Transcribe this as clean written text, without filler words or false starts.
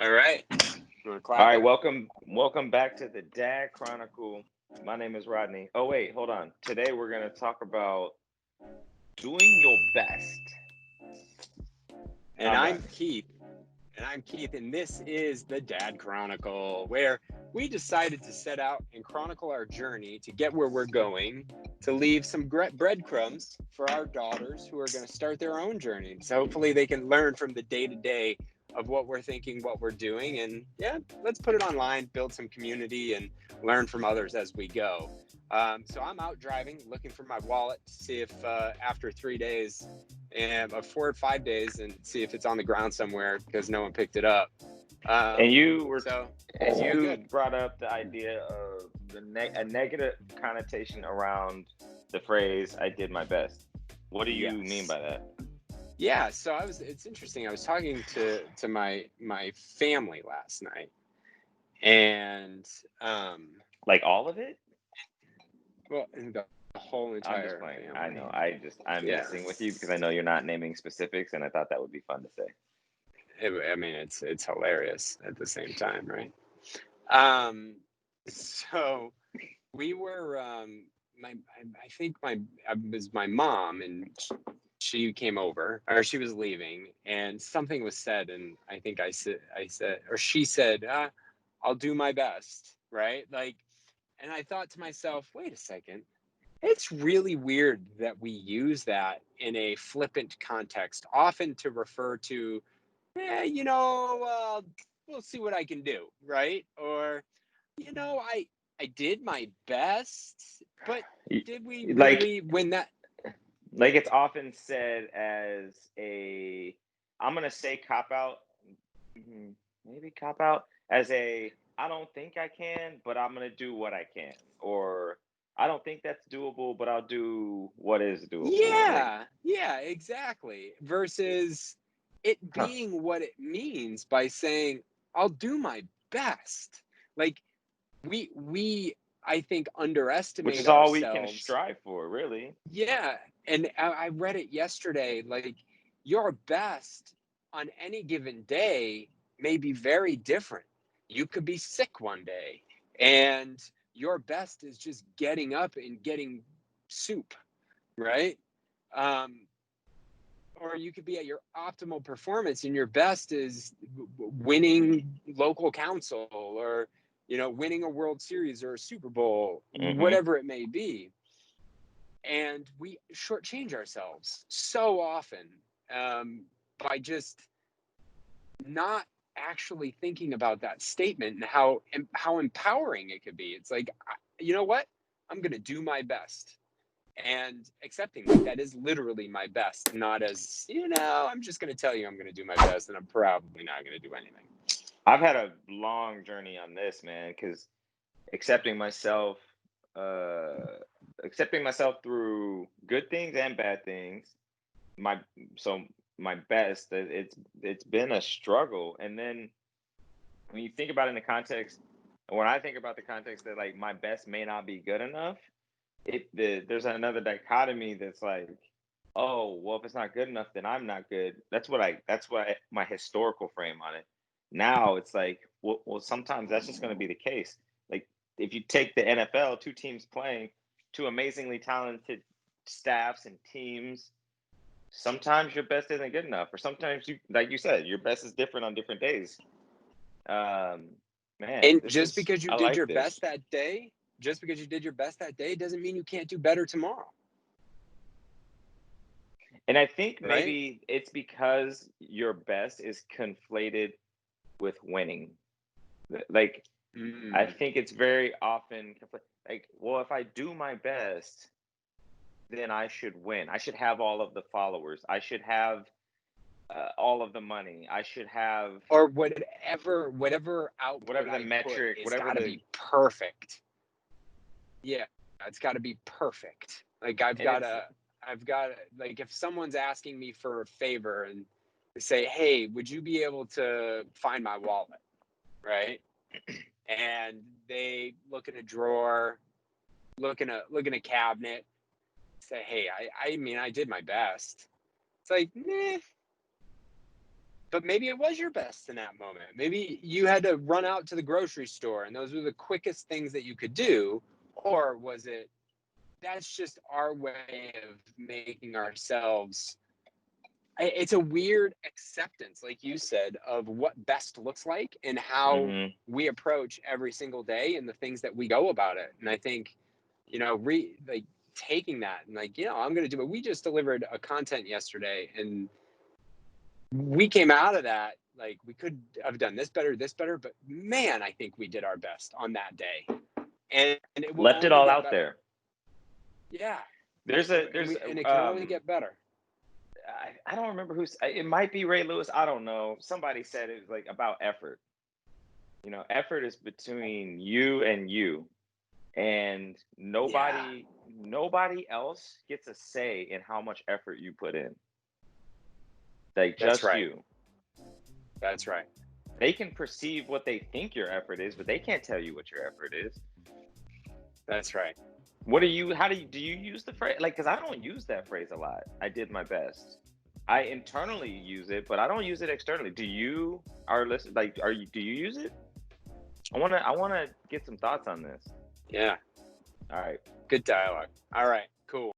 All right. You want to All clap right, it? welcome back to the Dad Chronicle. My name is Rodney. Oh wait, hold on. Today we're gonna talk about doing your best. And I'm I'm Rodney. Keith. And this is the Dad Chronicle, where we decided to set out and chronicle our journey to get where we're going, to leave some breadcrumbs for our daughters who are going to start their own journey. So hopefully they can learn from the day to day of what we're thinking, what we're doing. And yeah, let's put it online, build some community, and learn from others as we go. So I'm out driving, looking for my wallet to see if after 3 days and 4 or 5 days, and see if it's on the ground somewhere because no one picked it up. And you were So and all you good. brought up the idea of a negative connotation around the phrase "I did my best." What do you mean Yes. by that? Yeah. So it's interesting. I was talking to my family last night, and Like all of it? well, the whole I'm just entire playing. I family. know. I'm Yeah. messing with you because I know you're not naming specifics, and I thought that would be fun to say. I mean, it's hilarious at the same time, right? Um, so we were I think it was my mom, and she came over, or she was leaving, and something was said, and I think I said, or she said, I'll do my best, right? Like, and I thought to myself, wait a second, it's really weird that we use that in a flippant context, often to refer to, we'll see what I can do, right? Or, I did my best, but Y- did we Like really when that? it's often said as a, I'm gonna say cop out, maybe cop out as a, I don't think I can, but I'm gonna do what I can, or I don't think that's doable, but I'll do what is doable. Like, Yeah, exactly. Versus it huh? being what it means by saying, I'll do my best. Like we I think Which underestimate is all we can ourselves. strive for, really. Yeah. And I read it yesterday. Like, your best on any given day may be very different. You could be sick one day, and your best is just getting up and getting soup, right? Um, or you could be at your optimal performance, and your best is winning local council, or winning a World Series or a Super Bowl, Hmm. whatever it may be. And we shortchange ourselves so often, by just not actually thinking about that statement, and how empowering it could be. It's like, you know what, I'm going to do my best, and accepting that is literally my best, not as, I'm just going to tell you I'm going to do my best, and I'm probably not going to do anything. I've had a long journey on this, man, because accepting myself, uh, accepting myself through good things and bad things. My so my best. It's been a struggle, and then when you think about it in the context, when I think about the context that like my best may not be good enough, there's another dichotomy that's like, oh well, if it's not good enough, then I'm not good. My historical frame on it. Now it's like, well sometimes that's just going to be the case. Like if you take the NFL, two teams playing, two amazingly talented staffs and teams, sometimes your best isn't good enough, or sometimes you, like you said, your best is different on different days. um Man, And this just is, because you I did like your this. best that day, doesn't mean you can't do better tomorrow, And I think right? maybe it's because your best is conflated with winning. Like, I Mm. think it's very often like, well, if I do my best, then I should win. I should have all of the followers. I should have all of the money. I should have Or whatever output whatever the I put metric, is whatever got to the, be perfect. Yeah, it's got to be perfect. Like, and it's, I've got like, if someone's asking me for a favor and they say, "Hey, would you be able to find my wallet?" Right? And they look in a drawer, look in a cabinet, say, "Hey, I mean, I did my best." It's like, nah, but maybe it was your best in that moment. Maybe you had to run out to the grocery store and those were the quickest things that you could do. Or was it, that's just our way of making ourselves, it's a weird acceptance, like you said, of what best looks like and how Hmm. we approach every single day and the things that we go about it. And I think, like taking that and like, I'm going to do it. We just delivered a content yesterday and we came out of that like we could have done this better, but man, I think we did our best on that day, and it will Left it only all get out better. there. Yeah, There's and it can only get better. I don't remember it might be Ray Lewis. I don't know. Somebody said it was like about effort. Effort is between you and you, and Yeah, nobody else gets a say in how much effort you put in. Like that's just right. you. That's right. They can perceive what they think your effort is, but they can't tell you what your effort is. That's right. Do you use the phrase? Like, because I don't use that phrase a lot. I did my best. I internally use it, but I don't use it externally. Do you, do you use it? I wanna get some thoughts on this. Yeah, All right. good dialogue. All right, cool.